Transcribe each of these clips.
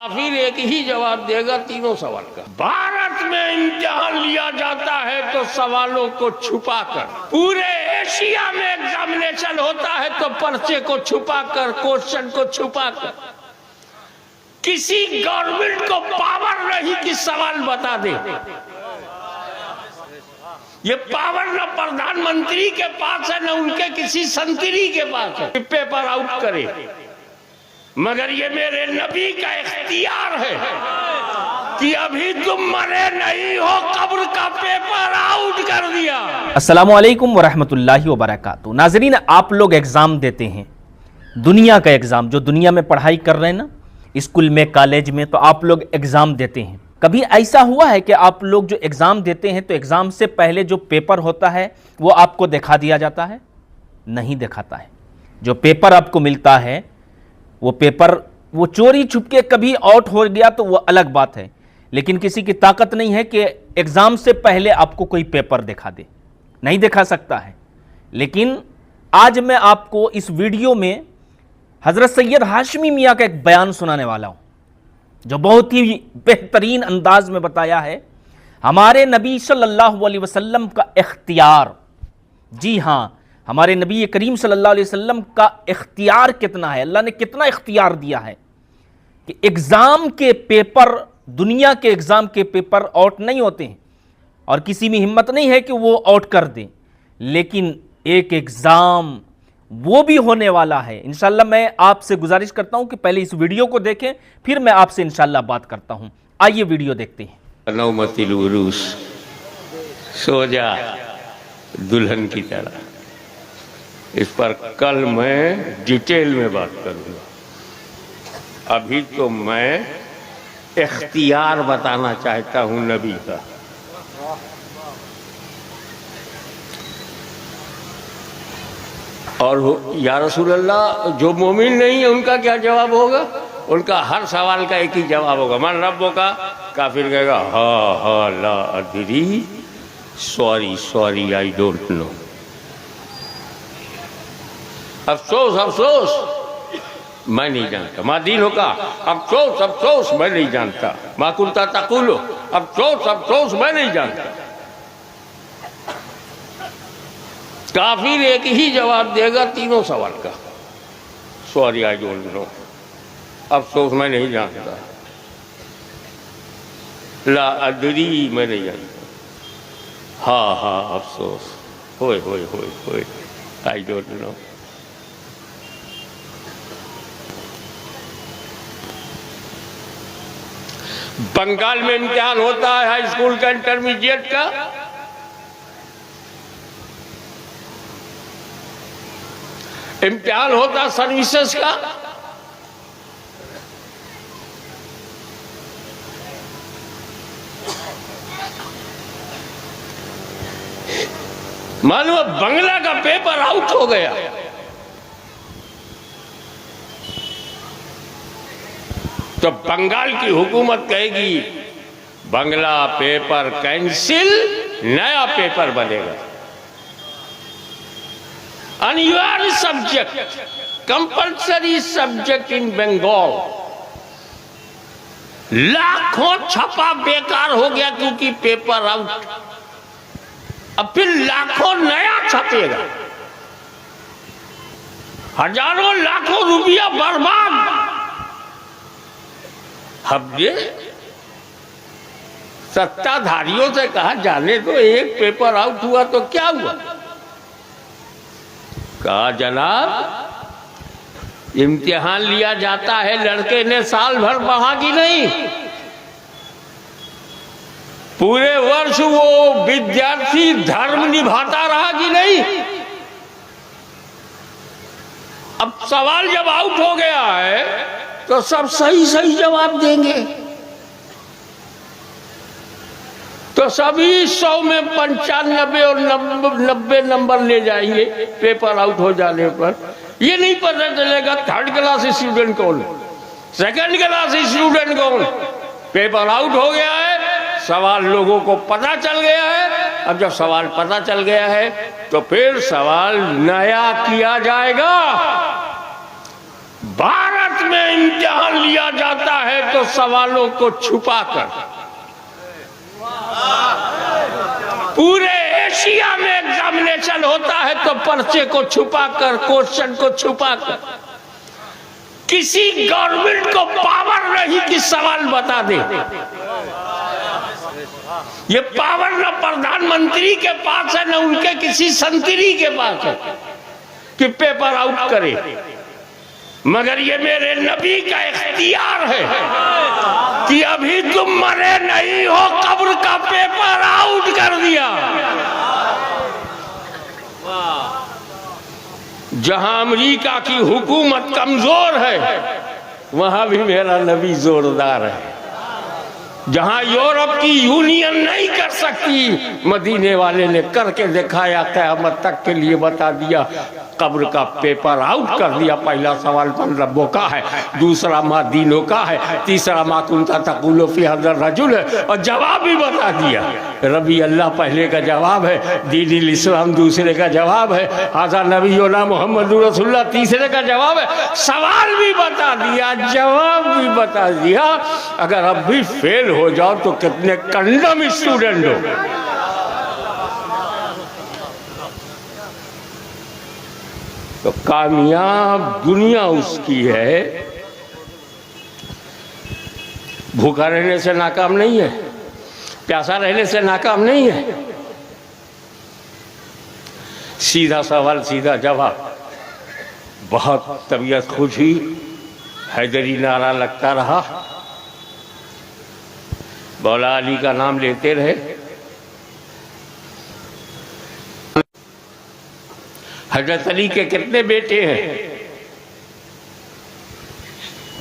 फिर एक ही जवाब देगा तीनों सवाल का। भारत में इम्तिहान लिया जाता है तो सवालों को छुपाकर, पूरे एशिया में एग्जामिनेशन होता है तो पर्चे को छुपाकर, क्वेश्चन को छुपाकर। किसी गवर्नमेंट को पावर नहीं कि सवाल बता दे। ये पावर न प्रधानमंत्री के पास है न उनके किसी संतरी के पास है पेपर आउट करे, मगर ये मेरे नबी का इख्तियार है कि अभी तुम मरे नहीं हो, कब्र का पेपर आउट कर दिया। अस्सलामु अलैकुम वरहमतुल्लाहि वबरकातुहू। नाज़रीन, आप लोग एग्ज़ाम देते हैं, दुनिया का एग्ज़ाम, जो दुनिया में पढ़ाई कर रहे हैं ना, स्कूल में, कॉलेज में, तो आप लोग एग्ज़ाम देते हैं। कभी ऐसा हुआ है कि आप लोग जो एग्ज़ाम देते हैं तो एग्ज़ाम से पहले जो पेपर होता है वो आपको दिखा दिया जाता है? नहीं दिखाता है। जो पेपर आपको मिलता है वो पेपर वो चोरी छुपके कभी आउट हो गया तो वो अलग बात है, लेकिन किसी की ताकत नहीं है कि एग्ज़ाम से पहले आपको कोई पेपर दिखा दे, नहीं दिखा सकता है। लेकिन आज मैं आपको इस वीडियो में हज़रत सैयद हाशमी मियाँ का एक बयान सुनाने वाला हूँ, जो बहुत ही बेहतरीन अंदाज में बताया है हमारे नबी सल्लल्लाहु अलैहि वसल्लम का इख्तियार। जी हाँ, हमारे नबी करीम सल्लल्लाहु अलैहि वसल्लम का इख्तियार कितना है, अल्लाह ने कितना इख्तियार दिया है कि एग्ज़ाम के पेपर, दुनिया के एग्ज़ाम के पेपर आउट नहीं होते हैं और किसी में हिम्मत नहीं है कि वो आउट कर दें, लेकिन एक एग्ज़ाम वो भी होने वाला है। इंशाल्लाह मैं आपसे गुजारिश करता हूं कि पहले इस वीडियो को देखें, फिर मैं आपसे इंशाल्लाह बात करता हूं। आइए वीडियो देखते हैं। नौमतिल उरूस, सो जा दुल्हन की तरह, इस पर कल मैं डिटेल में बात करूंगा। अभी तो मैं इख्तियार बताना चाहता हूं नबी का। और या रसूल अल्लाह, जो मोमिन नहीं है उनका क्या जवाब होगा? उनका हर सवाल का एक ही जवाब होगा, मन रब्बो का। काफिर कहेगा हा ला अदरी, sorry sorry I don't know. अफसोस अफसोस मैं नहीं जानता। मादीन होगा अफसोस अफसोस मैं नहीं जानता। माकुलता तकुलो अफसोस अफसोस मैं नहीं जानता। काफिर एक ही जवाब देगा तीनों सवाल का, सॉरी आई डोंट नो, अफसोस मैं नहीं जानता, ला अदरी मैं नहीं जानता, हाँ अफसोस, होए आई डोंट नो। बंगाल में इम्तिहान होता है हाई स्कूल का, इंटरमीडिएट का। इम्तिहान होता सर्विसेज का। मालूम बंगला का पेपर आउट हो गया, तो बंगाल की हुकूमत कहेगी बंगला पेपर कैंसिल, नया पेपर बनेगा। अनिवार्य subject, compulsory subject in Bengal. लाखों छपा बेकार हो गया क्योंकि पेपर आउट। अब फिर लाखों नया छपेगा, हजारों लाखों रुपया बर्बाद। अब ये सत्ताधारियों से कहा जाने तो, एक पेपर आउट हुआ तो क्या हुआ? कहा जनाब इम्तिहान लिया जाता है, लड़के ने साल भर पढ़ा कि नहीं, पूरे वर्ष वो विद्यार्थी धर्म निभाता रहा कि नहीं। अब सवाल जब आउट हो गया है तो सब सही सही जवाब देंगे, तो सभी 100 में 95 और 90 नंबर ले जाएंगे पेपर आउट हो जाने पर। ये नहीं पता चलेगा थर्ड क्लास स्टूडेंट कौन, सेकंड क्लास स्टूडेंट कौन। पेपर आउट हो गया है, सवाल लोगों को पता चल गया है। अब जब सवाल पता चल गया है तो फिर सवाल नया किया जाएगा। भारत में इम्तिहान लिया जाता है तो सवालों को छुपाकर, पूरे एशिया में एग्जामिनेशन होता है तो पर्चे को छुपाकर, क्वेश्चन को छुपाकर। किसी गवर्नमेंट को पावर नहीं कि सवाल बता दे। ये पावर न प्रधानमंत्री के पास है, न उनके किसी संतरी के पास है कि पेपर आउट करे, मगर ये मेरे नबी का इख्तियार है कि अभी तुम मरे नहीं हो, कब्र का पेपर आउट कर दिया। जहां अमेरिका की हुकूमत कमजोर है, वहां भी मेरा नबी जोरदार है। जहां यूरोप की यूनियन नहीं कर सकती, मदीने वाले ने करके दिखाया, क़यामत तक के लिए बता दिया, कब्र का पेपर आउट कर दिया। पहला सवाल मन रब्बो का है, दूसरा मा दीनों का है, तीसरा मा कुंता तक़ूलु फ़ी हज़ा रजुल है, और जवाब भी बता दिया। रबी अल्लाह पहले का जवाब है, दीनिल इस्लाम दूसरे का जवाब है, हाज़ा नबीयुना मुहम्मदुर रसूलुल्लाह तीसरे का जवाब है। सवाल भी बता दिया, जवाब भी बता दिया। अगर अब भी फेल हो जाओ तो कितने कंडम स्टूडेंट हो। तो कामयाब दुनिया उसकी है, भूखा रहने से नाकाम नहीं है, प्यासा रहने से नाकाम नहीं है। सीधा सवाल सीधा जवाब। बहुत तबीयत खुश हुई, हैदरी नारा लगता रहा, मौला अली का नाम लेते रहे। हजरत अली के कितने बेटे हैं?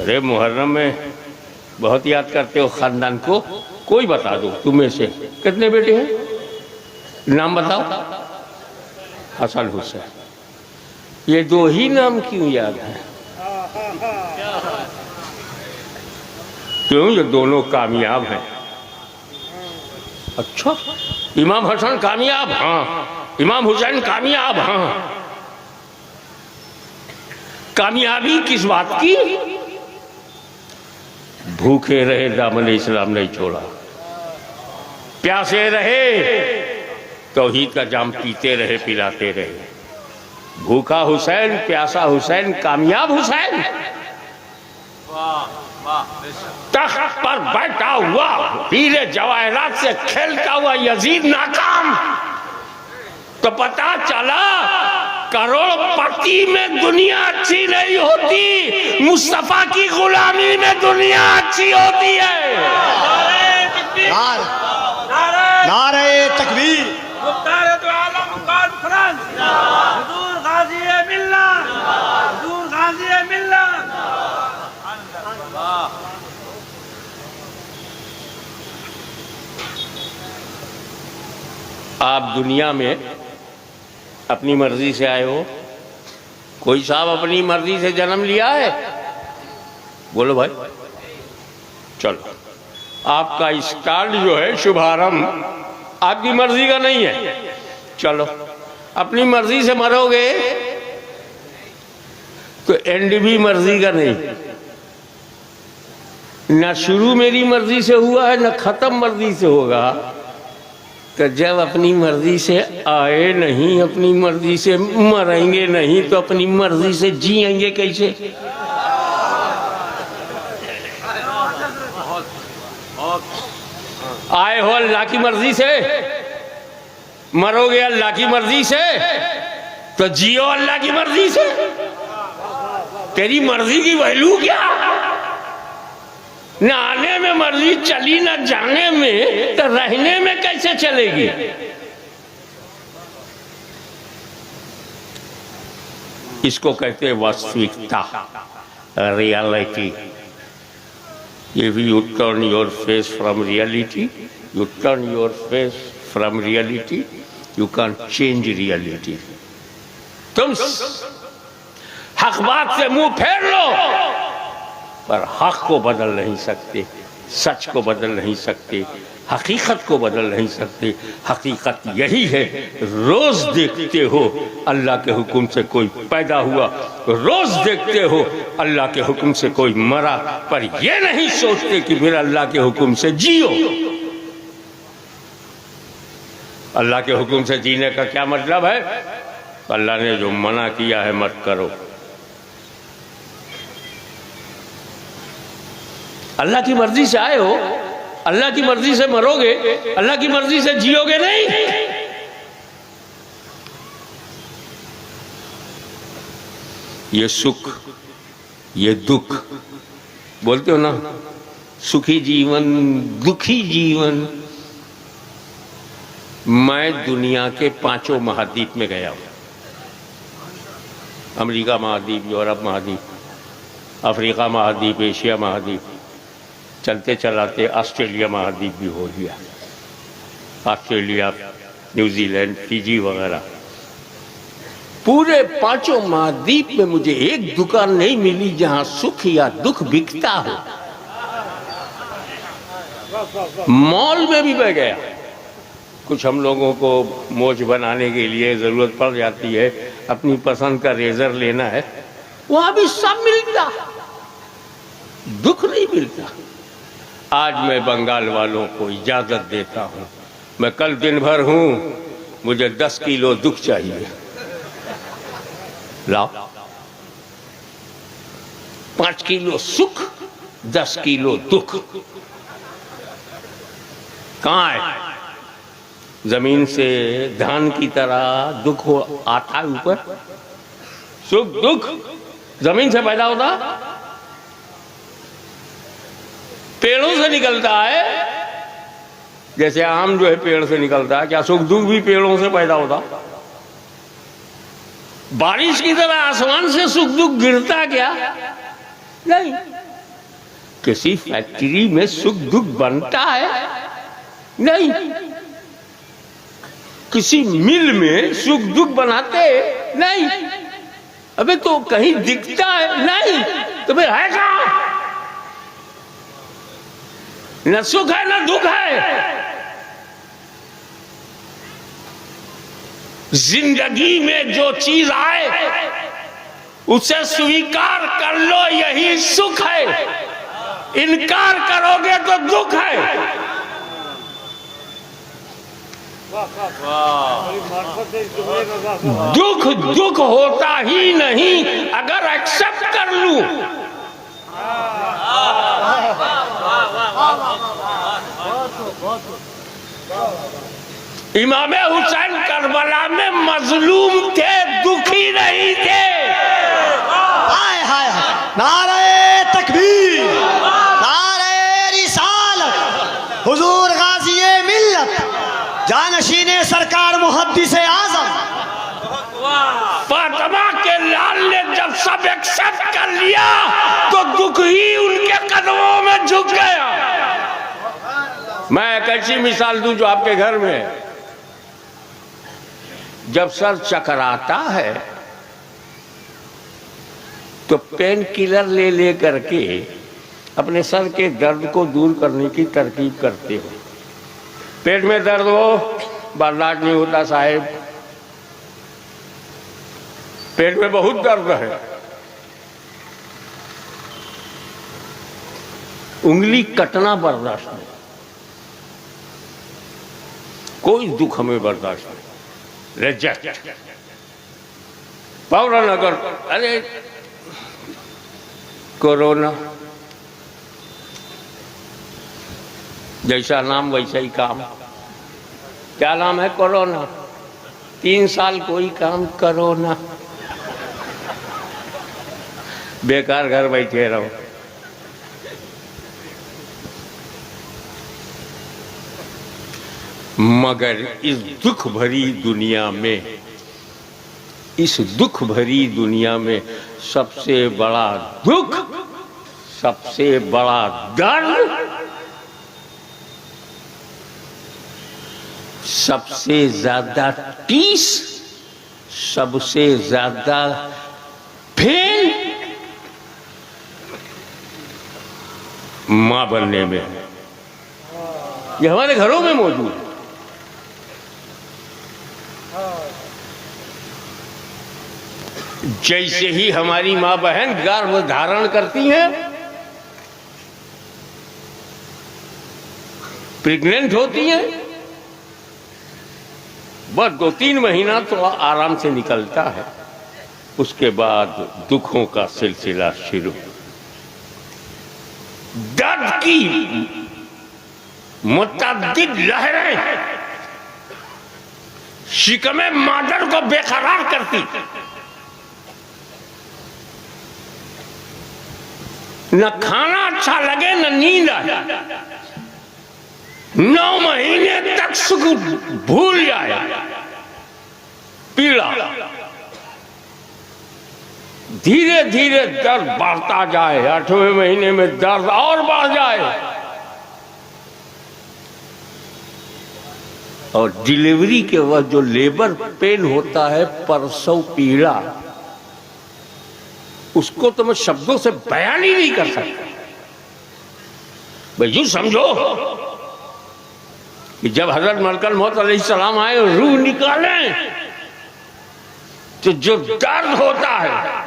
अरे मुहर्रम में बहुत याद करते हो खानदान को, कोई बता दो तुम्हें से कितने बेटे हैं, नाम बताओ। हसन हुसैन, ये दो ही नाम क्यों याद है? क्यों? ये दोनों कामयाब हैं। अच्छा, इमाम हसन कामयाब? हाँ। इमाम हुसैन कामयाब? हाँ। कामयाबी किस बात की? भूखे रहे, दामन इस्लाम नहीं छोड़ा, प्यासे रहे, तौहीद का जाम पीते रहे, पिलाते रहे। भूखा हुसैन, प्यासा हुसैन, कामयाब हुसैन। तख्त पर बैठा हुआ, हीरे जवाहरात से खेलता हुआ यजीद नाकाम। तो पता चला करोड़पति में दुनिया अच्छी नहीं होती, मुस्तफा की गुलामी में दुनिया अच्छी होती है। नारे तकबीर, आप दुनिया में अपनी मर्जी से आए हो? कोई साहब अपनी मर्जी से जन्म लिया है? बोलो भाई। चलो, आपका स्टार्ट जो है, शुभारंभ आपकी मर्जी का नहीं है। चलो, अपनी मर्जी से मरोगे तो एंड भी मर्जी का नहीं। ना शुरू मेरी मर्जी से हुआ है, ना खत्म मर्जी से होगा। तो जब अपनी मर्जी से आए नहीं, अपनी मर्जी से मरेंगे नहीं, तो अपनी मर्जी से जिएंगे कैसे? आए हो अल्लाह की मर्जी से, मरोगे अल्लाह की मर्जी से, तो जियो अल्लाह की मर्जी से। तेरी मर्जी की वैल्यू क्या? न आने में मर्जी चली, न जाने में, तो रहने में कैसे चलेगी? इसको कहते हैं वास्तविकता, reality. If you turn your face from reality, you turn your face from reality, you can't change reality. तुम हक बात से मुंह फेर लो, पर हक को बदल नहीं सकते, सच को बदल नहीं सकते, हकीकत को बदल नहीं सकते। हकीकत यही है, रोज देखते हो अल्लाह के हुक्म से कोई पैदा हुआ, रोज देखते हो अल्लाह के हुक्म से कोई मरा, पर यह नहीं सोचते कि फिर अल्लाह के हुक्म से जियो। अल्लाह के हुक्म से जीने का क्या मतलब है? अल्लाह ने जो मना किया है मत करो। अल्लाह की मर्जी से आए हो, अल्लाह की मर्जी से मरोगे, अल्लाह की मर्जी से जियोगे नहीं। ये सुख, ये दुख, बोलते हो ना, सुखी जीवन, दुखी जीवन। मैं दुनिया के 5 महाद्वीप में गया हूं। अमेरिका महाद्वीप, यूरोप महाद्वीप, अफ्रीका महाद्वीप, एशिया महाद्वीप, चलते चलाते ऑस्ट्रेलिया महाद्वीप भी हो गया। ऑस्ट्रेलिया, न्यूजीलैंड, फिजी वगैरह, पूरे 5 महाद्वीप में मुझे एक दुकान नहीं मिली जहां सुख या दुख बिकता हो। मॉल में भी मैं गया, कुछ हम लोगों को मोछ बनाने के लिए जरूरत पड़ जाती है, अपनी पसंद का रेजर लेना है, वहां भी सब मिलता, दुख नहीं मिलता। आज मैं बंगाल वालों को इजाजत देता हूं, मैं कल दिन भर हूं, मुझे 10 किलो दुख चाहिए, लाओ। 5 किलो सुख, 10 किलो दुख कहां है? जमीन से धान की तरह दुख हो आता है ऊपर। सुख दुख जमीन से पैदा होता, पेड़ों से निकलता है। जैसे आम जो है पेड़ से निकलता है, क्या सुख दुख भी पेड़ों से पैदा होता? बारिश की तरह आसमान से सुख दुख गिरता क्या? नहीं। किसी फैक्ट्री में सुख दुख बनता है? नहीं। किसी मिल में सुख दुख बनाते? नहीं। अबे तो कहीं दिखता है? नहीं। तो फिर है कहां? न सुख है न दुख है। जिंदगी में जो चीज आए उसे स्वीकार कर लो, यही सुख है। इनकार करोगे तो दुख है। दुख दुख होता ही नहीं अगर एक्सेप्ट कर लूं। इमाम हुसैन करबला में मजलूम थे, दुखी नहीं थे। हाय हाय, नारे तकबीर, नारे रिसालत, हुजूर गाज़ी मिल्लत, जानशीने सरकार मुहद्दिस आज़म। फातिमा के लाल ने जब सब एक्सेप्ट कर लिया तो दुख ही उनके कदमों में झुक गया। मैं एक ऐसी मिसाल दूं जो आपके घर में है। जब सर चकराता है तो पेन किलर ले ले करके अपने सर के दर्द को दूर करने की तरकीब करते हो। पेट में दर्द हो, बर्दाश्त नहीं होता साहेब, पेट में बहुत दर्द है, उंगली कटना बर्दाश्त नहीं, कोई दुख हमें बर्दाश्त नहीं, रिजेक्ट। फौरन अगर अरे कोरोना, जैसा नाम वैसा ही काम। क्या नाम है? कोरोना। 3 साल कोई काम करो ना, बेकार घर बैठे रहो। मगर इस दुख भरी दुनिया में, इस दुख भरी दुनिया में सबसे बड़ा दुख, सबसे बड़ा दर्द, सबसे ज्यादा टीस, सबसे ज्यादा पेन मां बनने में। ये हमारे घरों में मौजूद है। जैसे ही हमारी माँ बहन गर्भ धारण करती हैं, प्रेग्नेंट होती हैं, बस 2-3 महीना तो आराम से निकलता है, उसके बाद दुखों का सिलसिला शुरू। दर्द की मुतअद्दिद लहरें शिकमे मादर को बेकरार करती, न खाना अच्छा लगे न नींद आए, 9 महीने तक सुख भूल जाए, पीड़ा, धीरे धीरे दर्द बढ़ता जाए, 8वें महीने में दर्द और बढ़ जाए, और डिलीवरी के वक्त जो लेबर पेन होता है, प्रसव पीड़ा, उसको तो मैं शब्दों से बयान ही नहीं कर सकता। भाई यूं समझो कि जब हजरत मलकल मौत अलैहिस्सलाम आए और रूह निकालें, तो जो दर्द होता है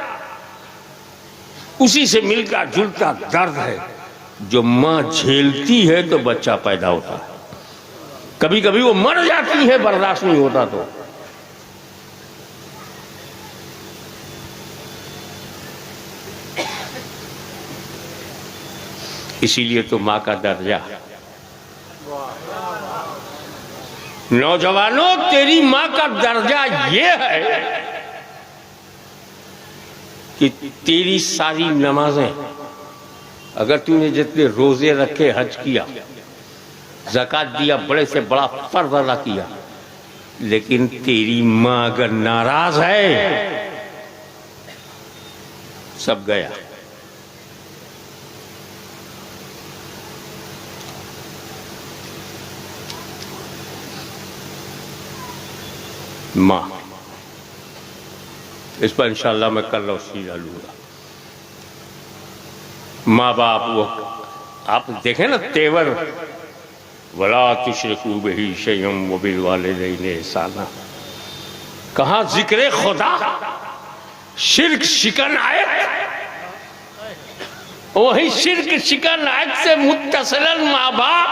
उसी से मिलकर जुलता दर्द है जो मां झेलती है तो बच्चा पैदा होता है। कभी कभी वो मर जाती है, बर्दाश्त नहीं होता तो। इसीलिए तो मां का दर्जा। नौजवानों, तेरी मां का दर्जा ये है कि तेरी सारी नमाजें, अगर तूने जितने रोजे रखे, हज किया, ज़कात दिया, बड़े से बड़ा फर्ज अदा किया, लेकिन तेरी मां अगर नाराज है, सब गया। मां, इस पर इंशाअल्लाह मैं कल रोशनी डालूंगा। माँ बाप, वो आप देखें ना तेवर, वला तुश्रिकू बिही शैअन व बिल वालिदैनि इहसाना, कहाँ जिक्र खुदा, शिर्क शिकन आयत, वही शिर्क शिकन आयत से मुत्तसिलन माँ बाप,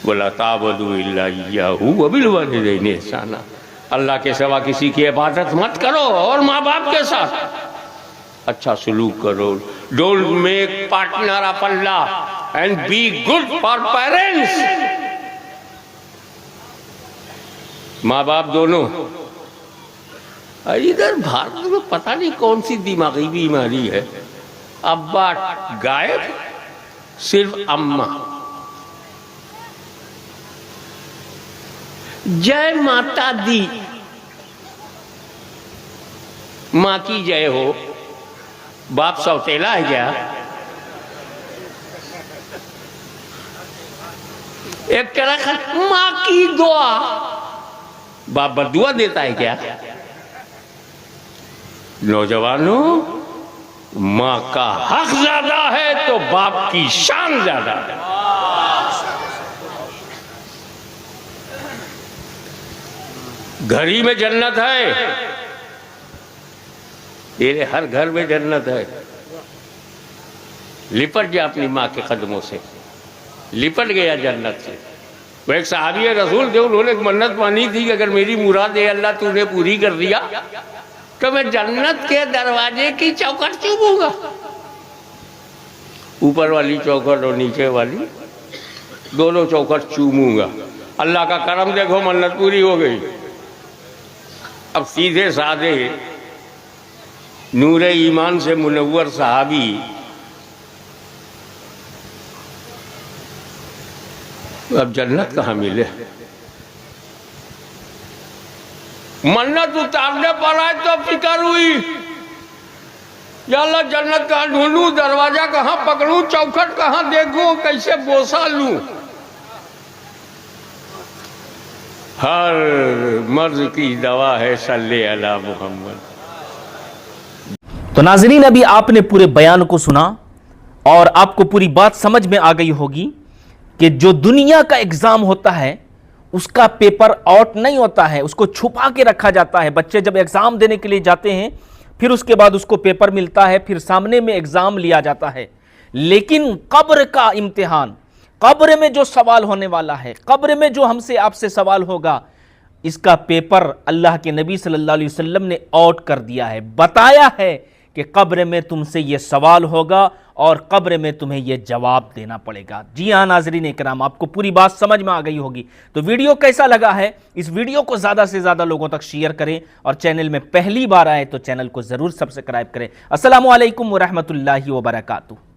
वला ताबुदू इल्ला इय्याहू व बिल वालिदैनि इहसाना, अल्लाह के सिवा किसी की इबादत मत करो और माँ बाप के साथ अच्छा सलूक करो। Don't make partner of Allah and be good for parents. माँ बाप दोनों। इधर भारत में पता नहीं कौन सी दिमागी बीमारी है, अब्बा गायब, सिर्फ अम्मा। जय माता दी, मां की जय हो। बाप सौतेला है क्या? एक तरह मां की दुआ, बाप बदुआ देता है क्या? नौजवानों, मां का हक ज्यादा है तो बाप की शान ज्यादा है। घड़ी में जन्नत है, तेरे हर घर में जन्नत है। लिपट जा अपनी माँ के कदमों से, लिपट गया जन्नत से। वो एक सहाबी रसूल थे, उन्होंने एक मन्नत मानी थी कि अगर मेरी मुराद है अल्लाह तूने पूरी कर दिया तो मैं जन्नत के दरवाजे की चौखट चूमूंगा। ऊपर वाली चौखट और नीचे वाली दोनों चौखट चूमूंगा। अल्लाह का करम देखो, मन्नत पूरी हो गई। अब सीधे साधे नूरे ईमान से मुनव्वर सहाबी अब जन्नत कहाँ मिले? मन्नत उतारने पर आए तो फिक्र हुई, या अल्लाह जन्नत कहाँ ढूंढूं, दरवाजा कहाँ पकड़ूं, चौखट कहाँ देखूं, कैसे बोसा लूं। हर मर्ज की दवा है सल्ले अला मुहम्मद। तो नाज़रीन, अभी आपने पूरे बयान को सुना। और आपको पूरी बात समझ में आ गई होगी कि जो दुनिया का एग्जाम होता है उसका पेपर आउट नहीं होता है, उसको छुपा के रखा जाता है। बच्चे जब एग्जाम देने के लिए जाते हैं फिर उसके बाद उसको पेपर मिलता है, फिर सामने में एग्जाम लिया जाता है। लेकिन कब्र का इम्तिहान, कब्र में जो सवाल होने वाला है, कब्र में जो हमसे आपसे सवाल होगा, इसका पेपर अल्लाह के नबी सल्लल्लाहु अलैहि वसल्लम ने आउट कर दिया है, बताया है कि कब्र में तुमसे यह सवाल होगा और कब्र में तुम्हें यह जवाब देना पड़ेगा। जी हाँ नाज़रीन इकराम, आपको पूरी बात समझ में आ गई होगी। तो वीडियो कैसा लगा है, इस वीडियो को ज़्यादा से ज़्यादा लोगों तक शेयर करें और चैनल में पहली बार आए तो चैनल को ज़रूर सब्सक्राइब करें। अस्सलामु अलैकुम व रहमतुल्लाहि व बरकातुहू।